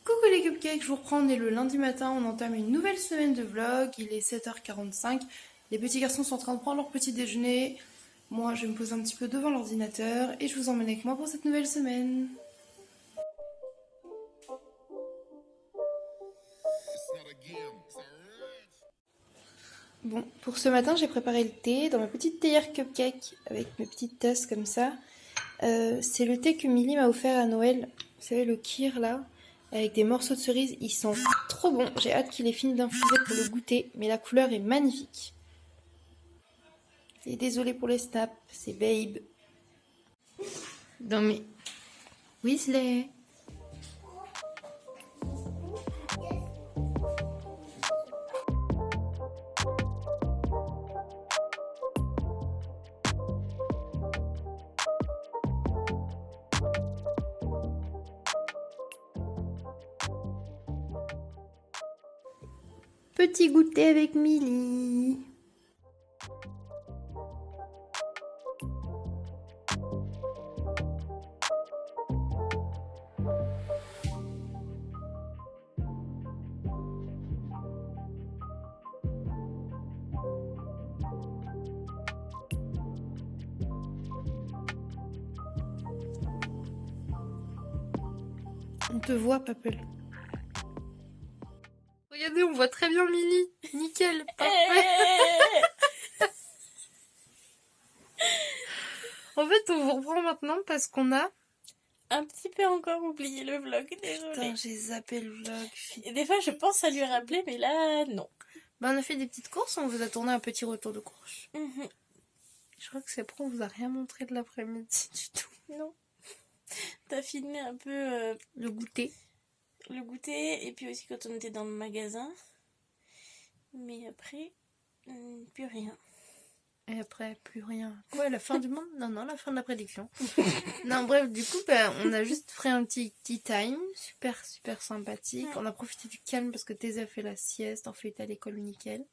Coucou les cupcakes, je vous reprends, on est le lundi matin, on entame une nouvelle semaine de vlog, il est 7h45, les petits garçons sont en train de prendre leur petit déjeuner, moi je vais me poser un petit peu devant l'ordinateur et je vous emmène avec moi pour cette nouvelle semaine. Bon, pour ce matin j'ai préparé le thé dans ma petite théière cupcake avec mes petites tasses comme ça. C'est le thé que Milly m'a offert à Noël, vous savez le kir là, avec des morceaux de cerise, il sent trop bon, j'ai hâte qu'il ait fini d'infuser pour le goûter, mais la couleur est magnifique. Et désolée pour les snaps, c'est Babe. Non mais... Weasley. Petit goûter avec Milly. On te voit, Papel. Regardez, on voit très bien Milly. Nickel, parfait. En fait, on vous reprend maintenant parce qu'on a... Un petit peu encore oublié le vlog, désolée. Putain, j'ai zappé le vlog. Et des fois, je pense à lui rappeler, mais là, non. Bah, on a fait des petites courses, on vous a tourné un petit retour de course. Je crois que c'est après, on vous a rien montré de l'après-midi du tout. Non. T'as filmé un peu Le goûter. le goûter, et puis aussi quand on était dans le magasin. Mais après, plus rien. Et après, plus rien. Quoi, la fin du monde? Non, non, la fin de la prédiction. Non, bref, du coup, bah, on a juste pris un petit tea time. Super, super sympathique. On a profité du calme parce que Thésée a fait la sieste. Ensuite, était à l'école nickel.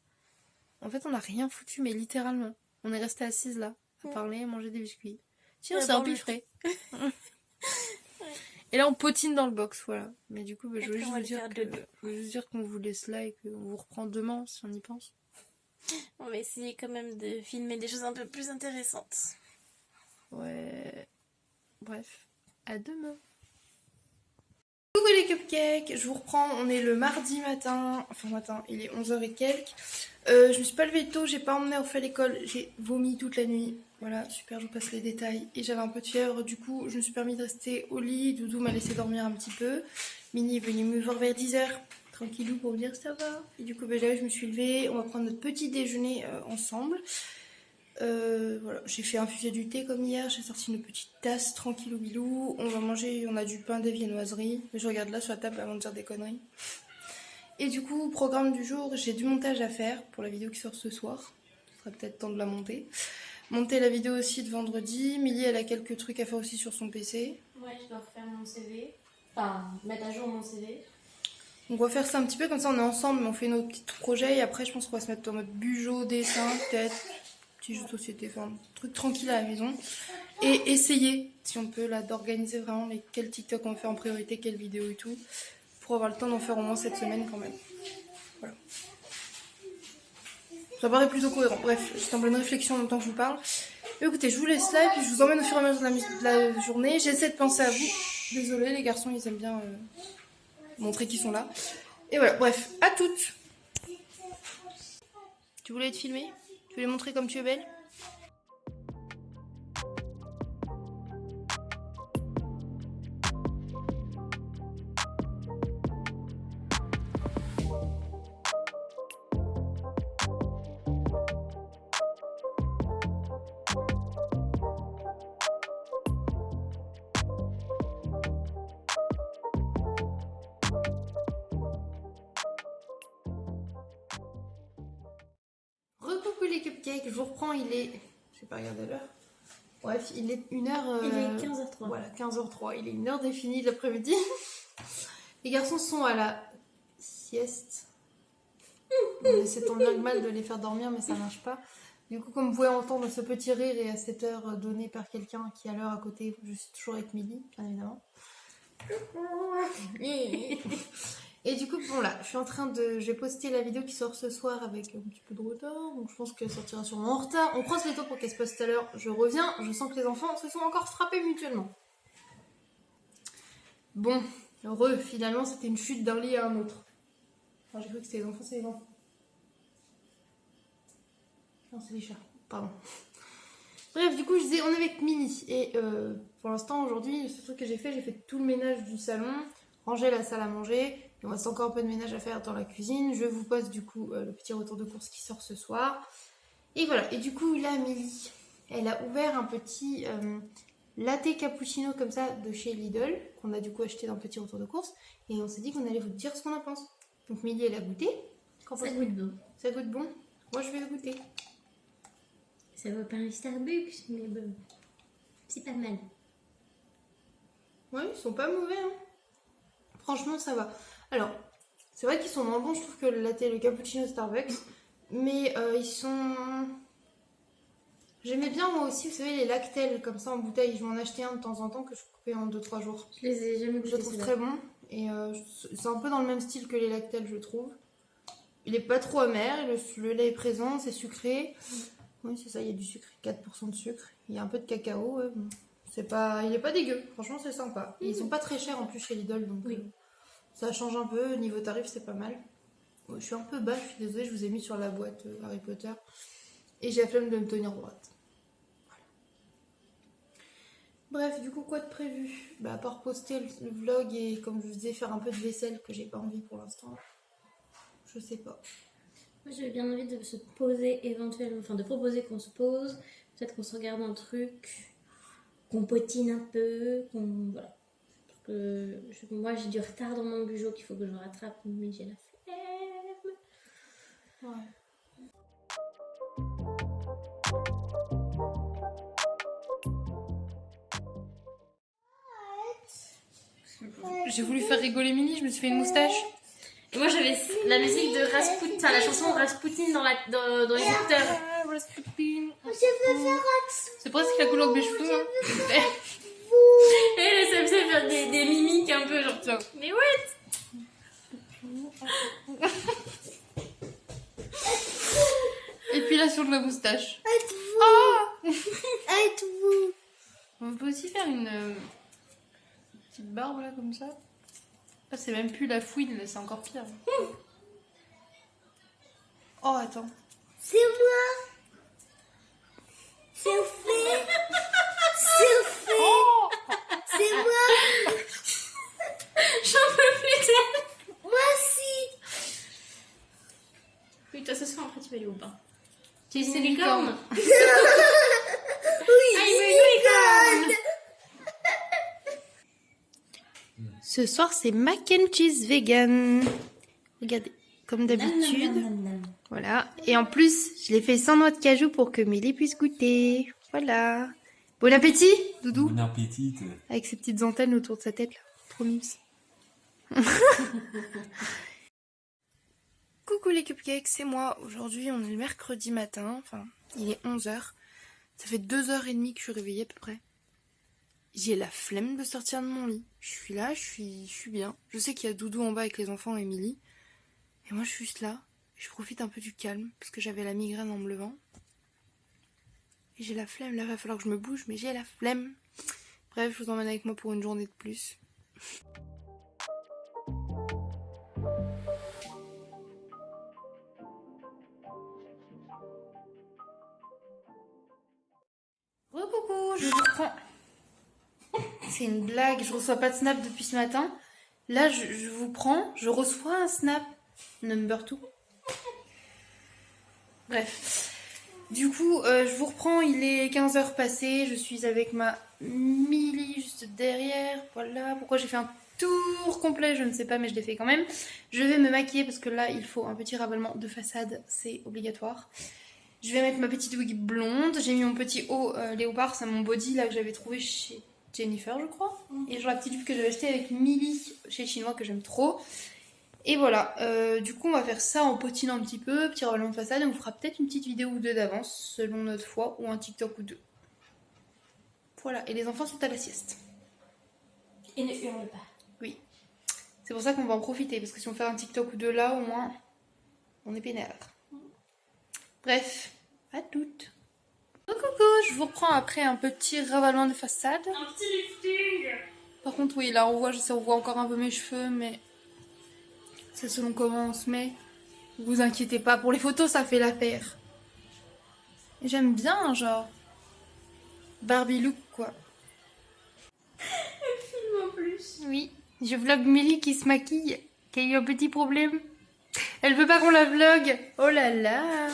En fait, on n'a rien foutu, mais littéralement. On est resté assise là, à parler, à manger des biscuits. Sinon, c'est empiffré. Et là, on potine dans le box, voilà. Mais du coup, bah, je veux juste dire qu'on vous laisse là et qu'on vous reprend demain, si on y pense. On va essayer quand même de filmer des choses un peu plus intéressantes. Ouais. Bref, à demain. Coucou les cupcakes, je vous reprends, on est le mardi matin, il est 11h et quelques. Je me suis pas levée tôt, j'ai pas emmené Orphe à l'école, j'ai vomi toute la nuit. Voilà, super, je vous passe les détails. Et j'avais un peu de fièvre, du coup, je me suis permis de rester au lit. Doudou m'a laissé dormir un petit peu. Mini est venue me voir vers 10h, tranquillou, pour me dire ça va. Et du coup, je me suis levée, on va prendre notre petit déjeuner ensemble. Voilà, j'ai fait infuser du thé comme hier, j'ai sorti une petite tasse tranquillou bilou. On va manger, on a du pain des viennoiseries. Je regarde là sur la table avant de dire des conneries. Et du coup, programme du jour, j'ai du montage à faire pour la vidéo qui sort ce soir. Ce sera peut-être temps de la monter. Monter la vidéo aussi de vendredi. Milly, elle a quelques trucs à faire aussi sur son PC. Ouais, je dois refaire mon CV. Enfin, mettre à jour mon CV. On va faire ça un petit peu, comme ça on est ensemble, mais on fait nos petits projets. Et après, je pense qu'on va se mettre en mode bugeot, dessin, peut-être. Petit jeu de société, enfin, truc tranquille à la maison. Et essayer, si on peut, là, d'organiser vraiment quel TikTok on va faire en priorité, quelle vidéo et tout. Pour avoir le temps d'en faire au moins cette semaine quand même. Voilà. Ça paraît plutôt cohérent. Bref, j'étais en pleine réflexion en même temps que je vous parle. Mais écoutez, je vous laisse là et puis je vous emmène au fur et à mesure de la journée. J'essaie de penser à vous. Désolée, les garçons, ils aiment bien montrer qu'ils sont là. Et voilà, bref, à toutes. Tu voulais être filmée? Tu voulais montrer comme tu es belle? Recoucou les cupcakes, je vous reprends, il est... Je vais pas regarder l'heure. Bref, il est 1h... Il est 15h03. Voilà, 15h03, il est 1h définie de l'après-midi. Les garçons sont à la sieste. On essaie tant bien que mal de les faire dormir, mais ça marche pas. Du coup, comme vous pouvez entendre ce petit rire et à cette heure donnée par quelqu'un qui a l'heure à côté, je suis toujours avec Milly, bien évidemment. Et du coup, bon là, je suis en train de... J'ai posté la vidéo qui sort ce soir avec un petit peu de retard, donc je pense qu'elle sortira sûrement en retard. On croise les doigts pour qu'elle se poste tout à l'heure. Je reviens, je sens que les enfants se sont encore frappés mutuellement. Bon, heureux, finalement, c'était une chute d'un lit à un autre. Enfin, j'ai cru que c'était les enfants, c'est les enfants. Non, c'est les chats, pardon. Bref, du coup, je disais, on est avec Milly. Et pour l'instant, aujourd'hui, ce truc que j'ai fait tout le ménage du salon, ranger la salle à manger. Il me reste encore un peu de ménage à faire dans la cuisine. Je vous poste du coup le petit retour de course qui sort ce soir. Et voilà. Et du coup, là, Milly, elle a ouvert un petit latte cappuccino comme ça de chez Lidl, qu'on a du coup acheté dans le petit retour de course. Et on s'est dit qu'on allait vous dire ce qu'on en pense. Donc Milly, elle a goûté. Ça goûte bon. Ça goûte bon. Moi, je vais le goûter. Ça vaut pas un Starbucks, mais bon, c'est pas mal. Ouais, ils sont pas mauvais, hein. Franchement, ça va. Alors, c'est vrai qu'ils sont moins bons, je trouve, que le latte et le cappuccino Starbucks. Mais ils sont... J'aimais bien, moi aussi, vous savez, les Lactel, comme ça, en bouteille. Je m'en achetais un de temps en temps que je coupais en 2-3 jours. Je les ai jamais Je le goûtés. trouve très bon. Et c'est un peu dans le même style que les Lactel, je trouve. Il est pas trop amer, le lait est présent, c'est sucré. Oui, c'est ça, il y a du sucre, 4% de sucre. Il y a un peu de cacao, ouais, bon. Il est pas dégueu, franchement c'est sympa. Et ils sont pas très chers en plus chez Lidl, donc Oui. ça change un peu. Niveau tarif, c'est pas mal. Je suis un peu bas, je suis désolée, je vous ai mis sur la boîte Harry Potter. Et j'ai la flemme de me tenir droite. Voilà. Bref, du coup, quoi de prévu? Bah, à part poster le vlog et, comme je vous disais, faire un peu de vaisselle que j'ai pas envie pour l'instant. Je sais pas. Moi, j'avais bien envie de se poser éventuellement, enfin de proposer qu'on se pose, peut-être qu'on se regarde un truc, qu'on potine un peu, qu'on. Voilà. Parce que moi, j'ai du retard dans mon bugeot qu'il faut que je rattrape, mais j'ai la flemme. Ouais. J'ai voulu faire rigoler Milly, je me suis fait une moustache. Et moi, j'avais la musique de Rasputin, enfin la chanson Rasputin dans les écouteurs. Rasputin. Je veux faire C'est presque la couleur de mes cheveux. Hein. Et ça me fait faire des mimiques un peu, genre, tiens. Mais ouais! Et puis là sur de la moustache. Êtes-vous On peut aussi faire une petite barbe là comme ça. Là c'est même plus la fouine, là c'est encore pire. Oh attends. C'est moi. Sophie. Sophie. Oh C'est moi. J'en peux plus d'elle! Moi aussi. Oui, toi, ce soir, après, tu vas aller au bain. Tu C'est une licorne! Oui. Ah, il veut une licorne! Ce soir c'est mac and cheese vegan. Regardez, comme d'habitude. Voilà. Et en plus, je l'ai fait sans noix de cajou pour que Milly puisse goûter. Voilà. Bon appétit, Doudou. Bon appétit. Avec ses petites antennes autour de sa tête là. Trop mimes. Coucou les cupcakes, c'est moi. Aujourd'hui, on est le mercredi matin. Enfin, il est 11h. Ça fait 2h30 que je suis réveillée à peu près. J'ai la flemme de sortir de mon lit. Je suis là, je suis bien. Je sais qu'il y a Doudou en bas avec les enfants et Milly. Et moi, je suis juste là. Je profite un peu du calme, parce que j'avais la migraine en me levant. Et j'ai la flemme. Là, il va falloir que je me bouge, mais j'ai la flemme. Bref, je vous emmène avec moi pour une journée de plus. Coucou, je vous reprends. C'est une blague, je reçois pas de snap depuis ce matin. Là, je vous prends, je reçois un snap. Number 2. Bref. Du coup, je vous reprends, il est 15h passé. Je suis avec ma Milly juste derrière. Voilà. Pourquoi j'ai fait un tour complet, je ne sais pas, mais je l'ai fait quand même. Je vais me maquiller parce que là, il faut un petit ravalement de façade. C'est obligatoire. Je vais mettre ma petite wig blonde. J'ai mis mon petit haut léopard, c'est mon body là que j'avais trouvé chez Jennifer, je crois. Et genre la petite jupe que j'avais achetée avec Milly chez Chinois que j'aime trop. Et voilà, du coup on va faire ça en potinant un petit peu, petit revêtement de façade, et on fera peut-être une petite vidéo ou deux d'avance, selon notre foi, ou un TikTok ou deux. Voilà, et les enfants sont à la sieste. Et ne hurle pas. Oui. C'est pour ça qu'on va en profiter, parce que si on fait un TikTok ou deux là, au moins, on est pénère. Bref, à toutes. Coucou, je vous reprends après un petit ravalement de façade. Un petit lifting. Par contre, oui, là on voit encore un peu mes cheveux, mais c'est selon comment on se met. Vous inquiétez pas, pour les photos, ça fait l'affaire. Et j'aime bien, genre, Barbie look, quoi. Filme en plus. Oui, je vlog Milly qui se maquille, qui a eu un petit problème. Elle veut pas qu'on la vlog. Oh là là.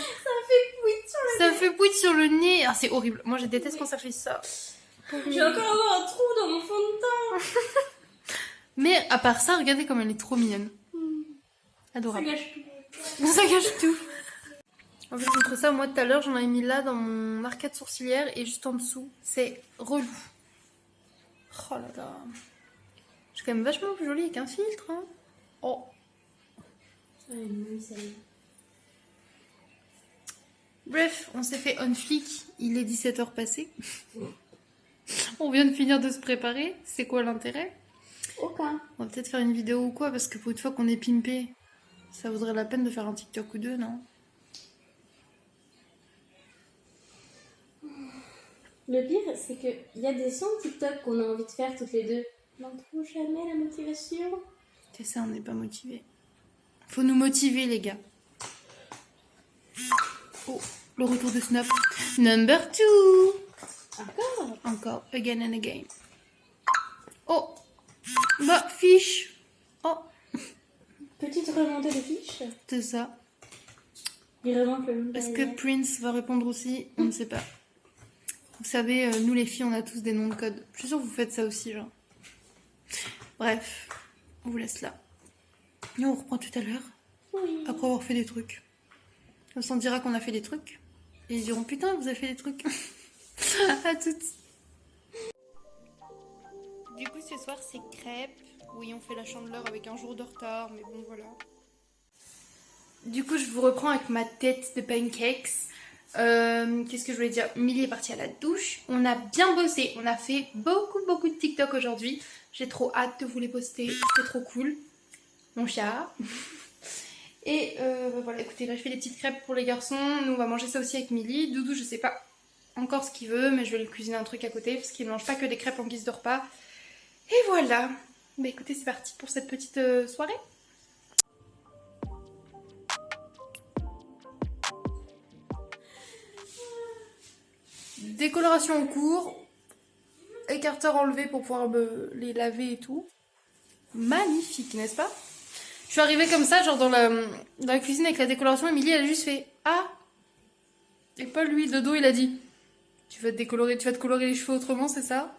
Ça fait pouit sur le nez. Ah, c'est horrible. Moi, je déteste quand ça fait ça. J'ai encore avoir un trou dans mon fond de teint. Mais à part ça, regardez comme elle est trop mignonne. Ça Adorable. gâche tout. Ça gâche tout. En fait, entre ça, moi tout à l'heure, j'en avais mis là dans mon arcade sourcilière et juste en dessous. C'est relou. Oh là là. Je suis quand même vachement plus jolie avec un filtre. Hein. Oh. Bref, on s'est fait on flic. Il est 17h passé. On vient de finir de se préparer. C'est quoi l'intérêt? Aucun. On va peut-être faire une vidéo ou quoi, parce que pour une fois qu'on est pimpé, ça vaudrait la peine de faire un TikTok ou deux, non? Le pire, c'est qu'il y a des sons TikTok qu'on a envie de faire toutes les deux. On n'en trouve jamais la motivation. C'est ça, on n'est pas motivé. Faut nous motiver, les gars. Oh, le retour de Snap. Number 2. Encore? Encore, again and again. Oh, bah, fiche. Oh, Petite remontée de fiches. c'est ça. Il remonte le long de Est-ce la que ligne. Prince va répondre aussi? On ne sait pas. Vous savez, nous les filles, on a tous des noms de code. Je suis sûre que vous faites ça aussi, genre. Bref, on vous laisse là. Et on reprend tout à l'heure, Oui. après avoir fait des trucs. On s'en dira qu'on a fait des trucs. Et ils diront, putain, vous avez fait des trucs. À toutes. Du coup, ce soir, c'est crêpes. Oui, on fait la chandeleur avec un jour de retard, mais bon, voilà. Du coup, je vous reprends avec ma tête de pancakes. Qu'est-ce que je voulais dire? Milly est partie à la douche. On a bien bossé. On a fait beaucoup de TikTok aujourd'hui. J'ai trop hâte de vous les poster. C'est trop cool. Mon chat. Et voilà, écoutez, là je fais des petites crêpes pour les garçons. Nous, on va manger ça aussi avec Milly. Doudou, je sais pas encore ce qu'il veut, mais je vais lui cuisiner un truc à côté parce qu'il ne mange pas que des crêpes en guise de repas. Et voilà. Bah écoutez, c'est parti pour cette petite soirée. Décoloration en cours. Écarteur enlevé pour pouvoir les laver et tout. Magnifique, n'est-ce pas? Je suis arrivée comme ça, genre dans la cuisine avec la décoloration. Emilie, elle a juste fait ah. Et Paul, lui, de dos, il a dit tu vas te colorer les cheveux autrement, c'est ça?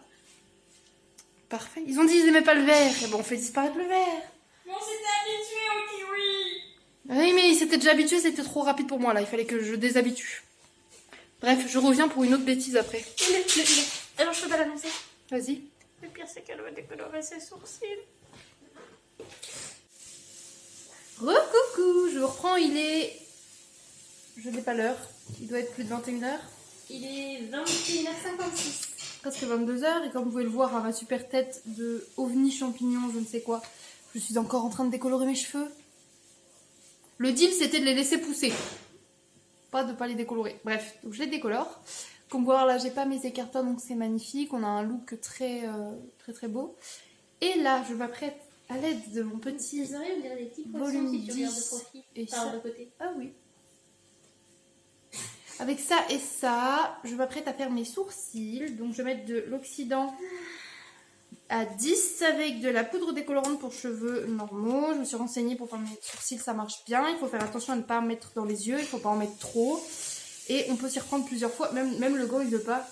Parfait. Ils ont dit ils aimaient pas le vert. Et bon, on fait disparaître le vert. On s'était habitué au kiwi. Oui, mais il s'était déjà habitué, c'était trop rapide pour moi là. Il fallait que je déshabitue. Bref, je reviens pour une autre bêtise après. Alors, je peux pas l'annoncer. Vas-y. Le pire, c'est qu'elle va décolorer ses sourcils. Re-coucou, je reprends, il est... Je n'ai pas l'heure. Il doit être plus de 21h. Il est 21h56. Presque 22h. Et comme vous pouvez le voir à ma super tête de ovni champignon, je ne sais quoi, je suis encore en train de décolorer mes cheveux. Le deal, c'était de les laisser pousser. Pas de pas les décolorer. Bref, donc je les décolore. Comme vous voyez là, j'ai pas mes écartons, donc c'est magnifique. On a un look très beau. Et là, je m'apprête à l'aide de mon petit... Vous auriez, on dirait des petits poissons volume si tu regardes de 10 profil. et Par ça. de côté. Ah oui. Avec ça et ça, je m'apprête à faire mes sourcils. Donc je vais mettre de l'oxydant à 10 avec de la poudre décolorante pour cheveux normaux. Je me suis renseignée pour faire mes sourcils, ça marche bien. Il faut faire attention à ne pas en mettre dans les yeux, il ne faut pas en mettre trop. Et on peut s'y reprendre plusieurs fois, même le gant il veut pas.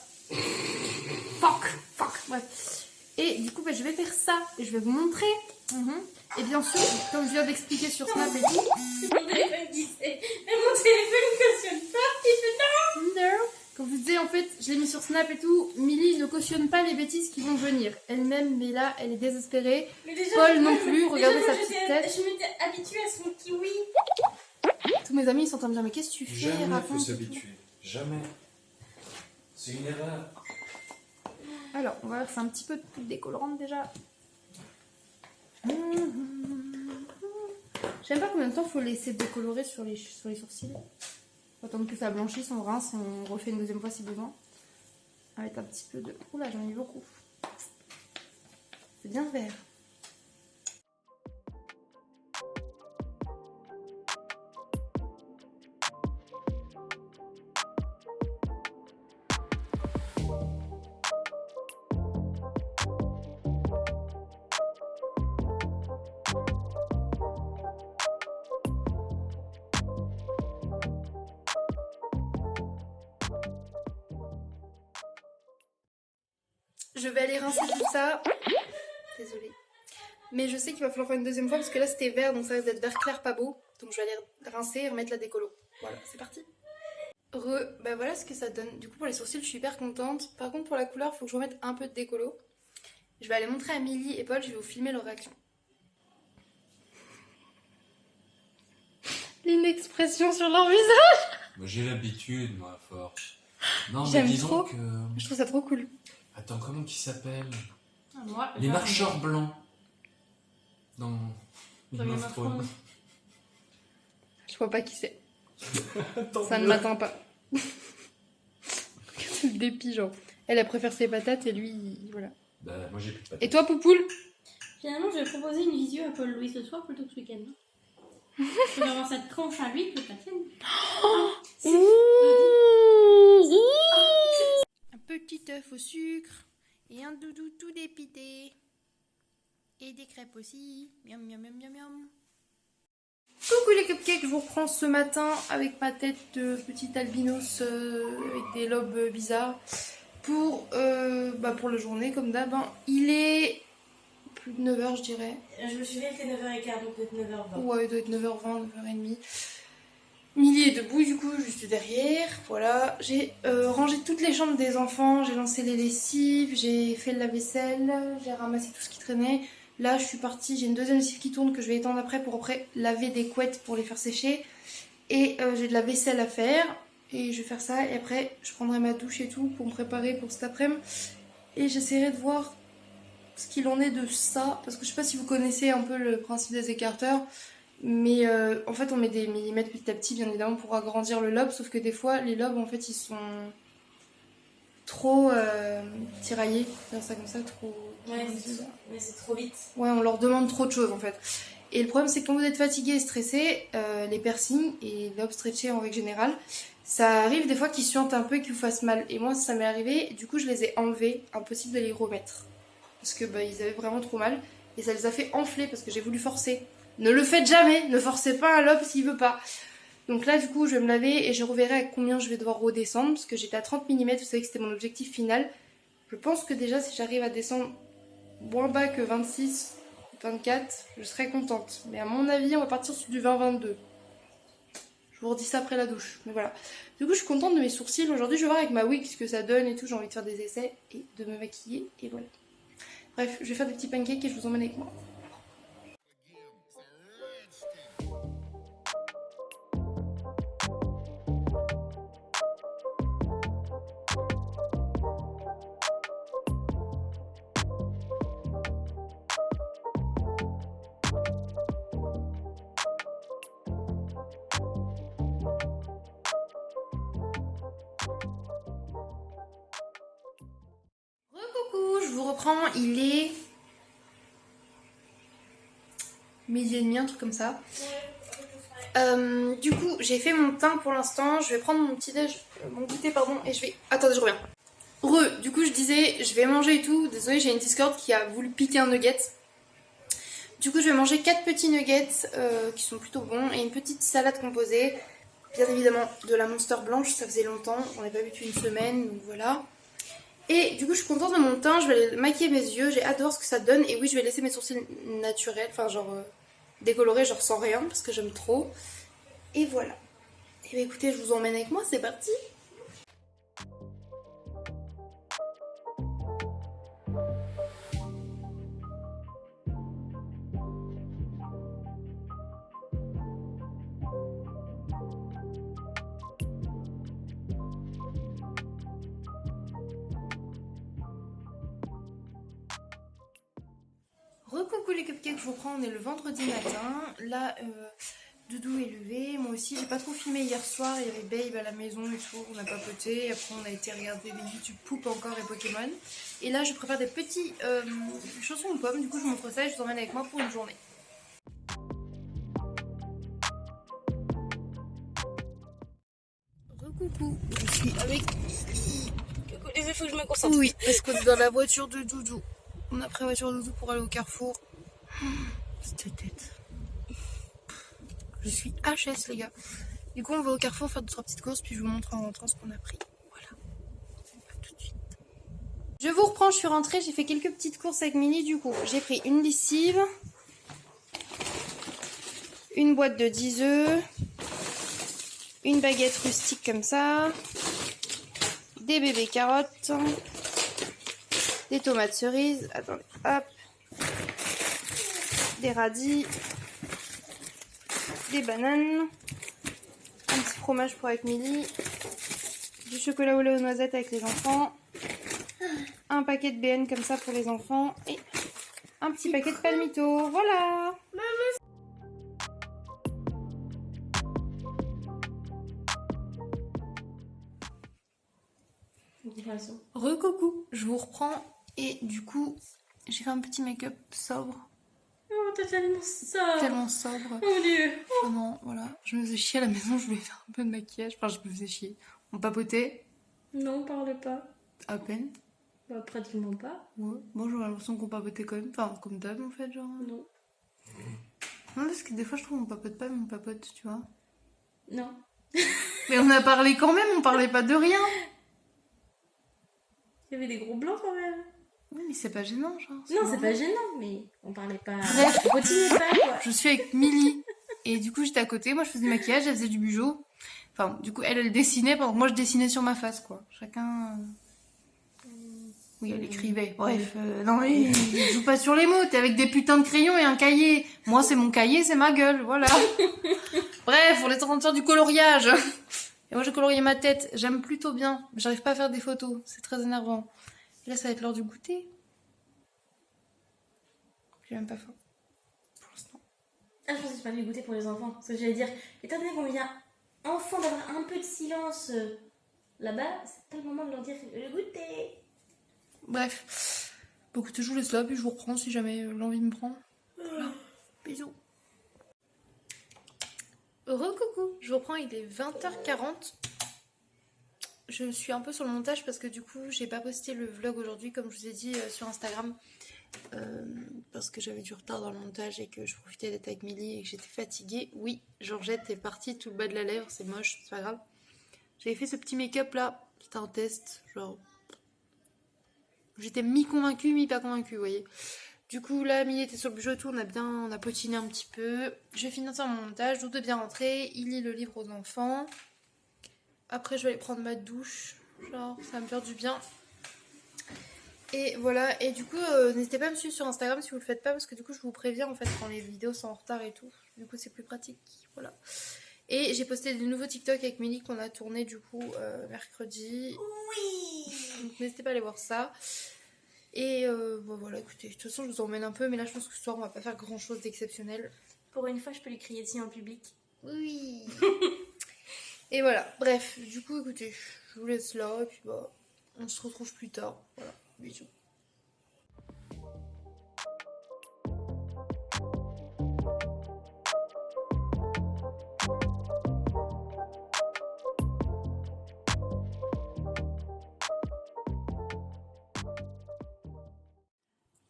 Fuck, bref. Et du coup, je vais faire ça et je vais vous montrer. Et bien sûr, comme je viens d'expliquer sur Snap et tout. Mon téléphone qui sait. Mais mon téléphone ne cautionne pas. Il fait non. Comme Comme je vous disais, en fait, je l'ai mis sur Snap et tout. Milly ne cautionne pas les bêtises qui vont venir. Elle-même, mais là, elle est désespérée. Mais déjà, Paul moi, non plus, regardez déjà, sa moi, petite tête. Je m'étais habituée à son kiwi. Tous mes amis ils sont en train de me dire mais qu'est-ce que tu fais, Jamais faut raconte et tout. s'habituer. Jamais. C'est une erreur. Alors, on va verser un petit peu de poudre décolorante déjà. J'aime pas combien de temps faut laisser décolorer sur les sourcils. Faut attendre que ça blanchisse, on rince, on refait une deuxième fois si besoin. Avec un petit peu de... Oula, j'en ai mis beaucoup. C'est bien vert. Je vais aller rincer tout ça. Désolée. Mais je sais qu'il va falloir faire une deuxième fois parce que là c'était vert donc ça risque d'être vert clair pas beau. Donc je vais aller rincer et remettre la décolo. Voilà, c'est parti. Bah voilà ce que ça donne. Du coup pour les sourcils je suis hyper contente. Par contre pour la couleur il faut que je remette un peu de décolo. Je vais aller montrer à Milly et Paul, je vais vous filmer leur réaction. L'inexpression sur leur visage. Moi, j'ai l'habitude, moi, à force. Non, mais J'aime disons trop. que... Je trouve ça trop cool. Attends, comment qu'ils s'appellent? Moi, Les marcheurs blancs. Dans Dans Game Game of of Thrones. Thrones. Je vois pas qui c'est. Ça ne m'atteint pas. C'est le dépit genre. Elle préfère ses patates et lui, voilà. Bah, moi, j'ai plus de patates. Et toi Poupoule? Finalement, je vais proposer une visio à Paul-Louis ce soir plutôt que ce week-end. Je vais avoir cette tranche à lui que la tienne. Un petit œuf au sucre et un doudou tout dépité. Et des crêpes aussi. Miam miam miam miam miam. Coucou les cupcakes, je vous reprends ce matin avec ma tête de petite albinos avec des lobes bizarres pour la journée comme d'hab. Hein. Il est plus de 9h je dirais. Je me suis levée, il était 9h15, donc peut-être 9h20. Ouais, il doit être 9h20, 9h30. Milly est debout du coup, juste derrière. Voilà, j'ai rangé toutes les chambres des enfants, j'ai lancé les lessives, j'ai fait le lave-vaisselle, j'ai ramassé tout ce qui traînait. Là, je suis partie, j'ai une deuxième lessive qui tourne que je vais étendre après pour après laver des couettes pour les faire sécher. Et j'ai de la vaisselle à faire et je vais faire ça et après je prendrai ma douche et tout pour me préparer pour cet après-midi. Et j'essaierai de voir ce qu'il en est de ça, parce que je sais pas si vous connaissez un peu le principe des écarteurs, mais en fait on met des millimètres petit à petit bien évidemment pour agrandir le lobe, sauf que des fois les lobes en fait ils sont trop tiraillés, dire ça comme ça, trop... Ouais, c'est trop vite. Ouais, on leur demande trop de choses en fait. Et le problème c'est que quand vous êtes fatigué et stressé, les piercings et les lobes stretchés en règle générale, ça arrive des fois qu'ils suintent un peu et qu'ils vous fassent mal. Et moi ça m'est arrivé, et du coup je les ai enlevés, impossible de les remettre. Parce que ils avaient vraiment trop mal et ça les a fait enfler parce que j'ai voulu forcer. Ne le faites jamais, ne forcez pas un lobe s'il veut pas. Donc là du coup je vais me laver et je reverrai à combien je vais devoir redescendre parce que j'étais à 30 mm, vous savez que c'était mon objectif final. Je pense que déjà si j'arrive à descendre moins bas que 26, 24, je serai contente. Mais à mon avis on va partir sur du 20-22. Je vous redis ça après la douche, mais voilà. Du coup je suis contente de mes sourcils. Aujourd'hui je vais voir avec ma wig ce que ça donne et tout, j'ai envie de faire des essais et de me maquiller et voilà. Bref, je vais faire des petits pancakes et je vous emmène avec moi. Coucou, je vous reprends, il est 12h30, un truc comme ça. Du coup, j'ai fait mon teint pour l'instant, je vais prendre mon petit déj, mon goûter pardon, et je vais... Attendez, je reviens. Du coup je disais, je vais manger et tout, désolée j'ai une Discord qui a voulu piquer un nugget. Du coup je vais manger 4 petits nuggets qui sont plutôt bons et une petite salade composée. Bien évidemment de la Monster blanche, ça faisait longtemps, on n'avait pas vu depuis une semaine, donc voilà. Et du coup je suis contente de mon teint, je vais aller maquiller mes yeux, j'ai hâte de voir ce que ça donne. Et oui je vais laisser mes sourcils naturels, enfin genre décolorés, genre sans rien parce que j'aime trop. Et voilà. Et bah écoutez je vous emmène avec moi, c'est parti. Recoucou les cupcakes, je vous prends, on est le vendredi matin. Là, Doudou est levé. Moi aussi, j'ai pas trop filmé hier soir. Il y avait Babe à la maison et tout. On a papoté. Après, on a été regarder des YouTube Poop encore et Pokémon. Et là, je prépare des petits chaussons aux pommes. Du coup, je vous montre ça et je vous emmène avec moi pour une journée. Recoucou, je suis avec... Il faut que je me concentre. Oui, parce qu'on est dans la voiture de Doudou. On a pris la voiture de Doudou pour aller au Carrefour. Cette tête. Je suis HS les gars. Du coup on va au Carrefour faire 2-3 petites courses puis je vous montre en rentrant ce qu'on a pris. Voilà. On va tout de suite. Je vous reprends, je suis rentrée, j'ai fait quelques petites courses avec Mini du coup. J'ai pris une lessive, une boîte de 10 œufs, une baguette rustique comme ça, des bébés carottes, des tomates cerises, attendez, hop, des radis, des bananes, un petit fromage pour avec Milly, du chocolat au lait aux noisettes avec les enfants, un paquet de BN comme ça pour les enfants et un petit paquet de palmito. Voilà. Recoucou, je vous reprends et du coup j'ai fait un petit make-up sobre. Oh, t'es tellement sobre. Tellement sobre. Oh mon dieu. Vraiment, voilà. Je me faisais chier à la maison, je voulais faire un peu de maquillage. Enfin, je me faisais chier. On papotait Non, parle pas. à peine. Bah, pratiquement pas. Ouais. Bon, j'aurais l'impression qu'on papotait quand même. Enfin, comme d'hab en fait, genre. Non. Non, parce que des fois je trouve qu'on papote pas, mais on papote, tu vois. Non. Mais on a parlé quand même, on parlait pas de rien. Il y avait des gros blancs quand même. Oui, mais c'est pas gênant, genre. Non, c'est normal. pas gênant, mais on parlait pas. Bref. On continuait pas, quoi. Je suis avec Milly. Et du coup, j'étais à côté. Moi, je faisais du maquillage, elle faisait du bugeot. Enfin, du coup, elle dessinait pendant que moi, je dessinais sur ma face, quoi. Chacun. Oui, elle écrivait. Bref, non, mais je joue pas sur les mots. T'es avec des putains de crayons et un cahier. Moi, c'est mon cahier, c'est ma gueule. Voilà. Bref, on est en train de faire du coloriage. Et moi, j'ai colorié ma tête. J'aime plutôt bien. Mais j'arrive pas à faire des photos. C'est très énervant. Et là, ça va être l'heure du goûter. J'ai même pas faim. Pour l'instant. Ah, je pensais que tu parlais du goûter pour les enfants. Parce que j'allais dire, étant donné qu'on vient enfin d'avoir un peu de silence là-bas, c'est pas le moment de leur dire le goûter. Bref. Bon, écoutez, je vous laisse là, puis je vous reprends si jamais l'envie me prend. Voilà. Bisous. Recoucou, je vous reprends, il est 20h40. Je suis un peu sur le montage parce que du coup, j'ai pas posté le vlog aujourd'hui, comme je vous ai dit sur Instagram. Parce que j'avais du retard dans le montage et que je profitais d'être avec Milly et que j'étais fatiguée. Oui, Georgette est partie tout le bas de la lèvre, c'est moche, c'est pas grave. J'avais fait ce petit make-up là, c'était un test, genre... J'étais mi-convaincue, mi-pas convaincue, vous voyez. Du coup, là, Milly était sur le bugeot, tout, on a potiné un petit peu. Je vais finir mon montage, Doudou est bien rentré, il lit le livre aux enfants. Après, je vais aller prendre ma douche, genre, ça va me faire du bien. Et voilà, et du coup, n'hésitez pas à me suivre sur Instagram si vous le faites pas, parce que du coup, je vous préviens en fait quand les vidéos sont en retard et tout. Du coup, c'est plus pratique, voilà. Et j'ai posté des nouveaux TikTok avec Milly qu'on a tourné du coup mercredi. Oui. Donc n'hésitez pas à aller voir ça. Et bon, voilà, écoutez, de toute façon, je vous emmène un peu, mais là, je pense que ce soir, on va pas faire grand chose d'exceptionnel. Pour une fois, je peux lui crier dessus en public. Oui. Et voilà, bref, du coup, écoutez, je vous laisse là, et puis bah, on se retrouve plus tard. Voilà, bisous.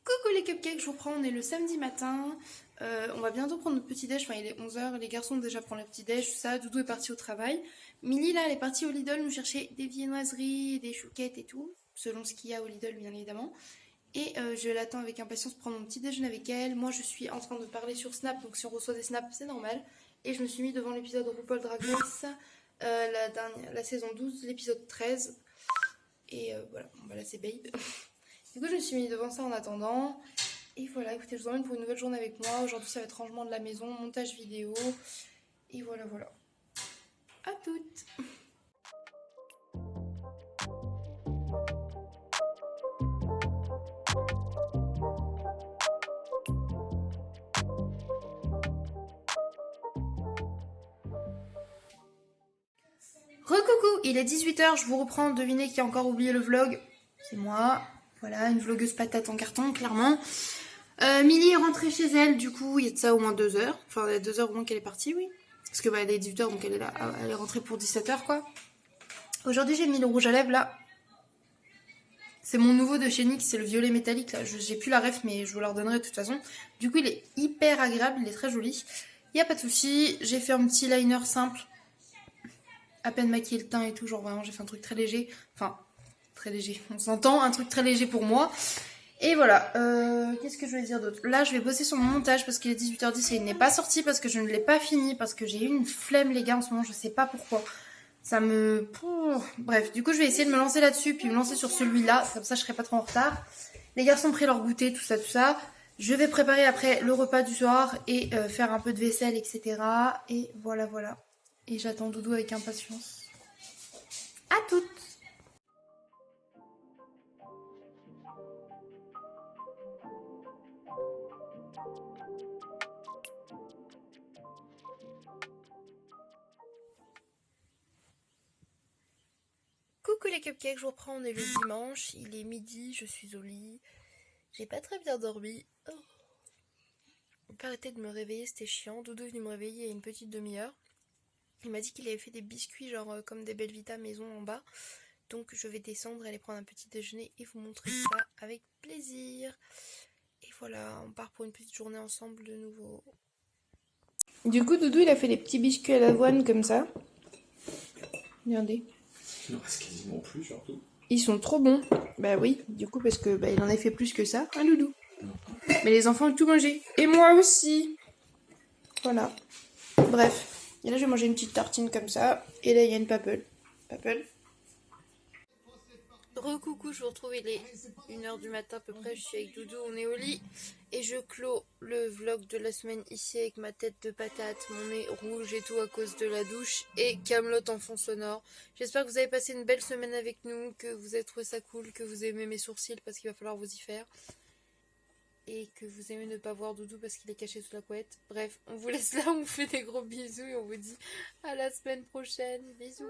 Coucou les cupcakes, je vous reprends, on est le samedi matin. On va bientôt prendre notre petit déj, enfin il est 11h, les garçons ont déjà pris le petit déj, tout ça, Doudou est parti au travail. Milly là, elle est partie au Lidl nous chercher des viennoiseries, des chouquettes et tout, selon ce qu'il y a au Lidl bien évidemment. Et je l'attends avec impatience pour prendre mon petit déjeuner avec elle. Moi je suis en train de parler sur Snap, donc si on reçoit des snaps c'est normal. Et je me suis mis devant l'épisode RuPaul Drag Race, la saison 12, l'épisode 13. Et voilà, bon, bah là c'est Babe. Du coup, je me suis mis devant ça en attendant. Et voilà, écoutez, je vous emmène pour une nouvelle journée avec moi. Aujourd'hui, ça va être rangement de la maison, montage vidéo. Et voilà, voilà. À toutes! Recoucou, il est 18h, je vous reprends, devinez qui a encore oublié le vlog. C'est moi, voilà, une vlogueuse patate en carton, clairement. Milly est rentrée chez elle, du coup, il y a de ça au moins 2 heures. Enfin, il y a 2 heures au moins qu'elle est partie, oui. Parce que bah, elle est 18h, donc elle est là, elle est rentrée pour 17h, quoi. Aujourd'hui, j'ai mis le rouge à lèvres, là. C'est mon nouveau de chez NYX, c'est le violet métallique, là. J'ai plus la ref, mais je vous la redonnerai de toute façon. Du coup, il est hyper agréable, il est très joli. Il n'y a pas de souci, j'ai fait un petit liner simple. À peine maquillé le teint et tout, genre vraiment, j'ai fait un truc très léger. Enfin, très léger, on s'entend, un truc très léger pour moi. Et voilà, qu'est-ce que je voulais dire d'autre? Là, je vais bosser sur mon montage parce qu'il est 18h10 et il n'est pas sorti parce que je ne l'ai pas fini, parce que j'ai eu une flemme, les gars, en ce moment, je sais pas pourquoi. Ça me... Bref, du coup, je vais essayer de me lancer là-dessus, puis me lancer sur celui-là, comme ça, je serai pas trop en retard. Les garçons ont pris leur goûter, tout ça, tout ça. Je vais préparer après le repas du soir et faire un peu de vaisselle, etc. Et voilà, voilà. Et j'attends Doudou avec impatience. À toutes! Coucou les cupcakes, je vous reprends, on est le dimanche, il est midi, je suis au lit. J'ai pas très bien dormi. Oh. On peut arrêter de me réveiller, c'était chiant. Doudou est venu me réveiller il y a une petite demi-heure. Il m'a dit qu'il avait fait des biscuits genre comme des Belvita maison en bas. Donc je vais descendre, aller prendre un petit déjeuner et vous montrer ça avec plaisir. Et voilà, on part pour une petite journée ensemble de nouveau. Du coup, Doudou, il a fait des petits biscuits à l'avoine comme ça. Regardez. Il en reste quasiment plus, surtout. Ils sont trop bons. Bah oui, du coup, parce que il en a fait plus que ça. Hein, Doudou? Mais les enfants ont tout mangé. Et moi aussi. Voilà. Bref. Et là, je vais manger une petite tartine comme ça. Et là, il y a une papel. Papel. Recoucou, je vous retrouve, il est 1h du matin à peu près, je suis avec Doudou, on est au lit. Et je clôt le vlog de la semaine ici avec ma tête de patate, mon nez rouge et tout à cause de la douche. Et Kaamelott en fond sonore. J'espère que vous avez passé une belle semaine avec nous, que vous avez trouvé ça cool, que vous aimez mes sourcils parce qu'il va falloir vous y faire. Et que vous aimez ne pas voir Doudou parce qu'il est caché sous la couette. Bref, on vous laisse là, on vous fait des gros bisous et on vous dit à la semaine prochaine. Bisous.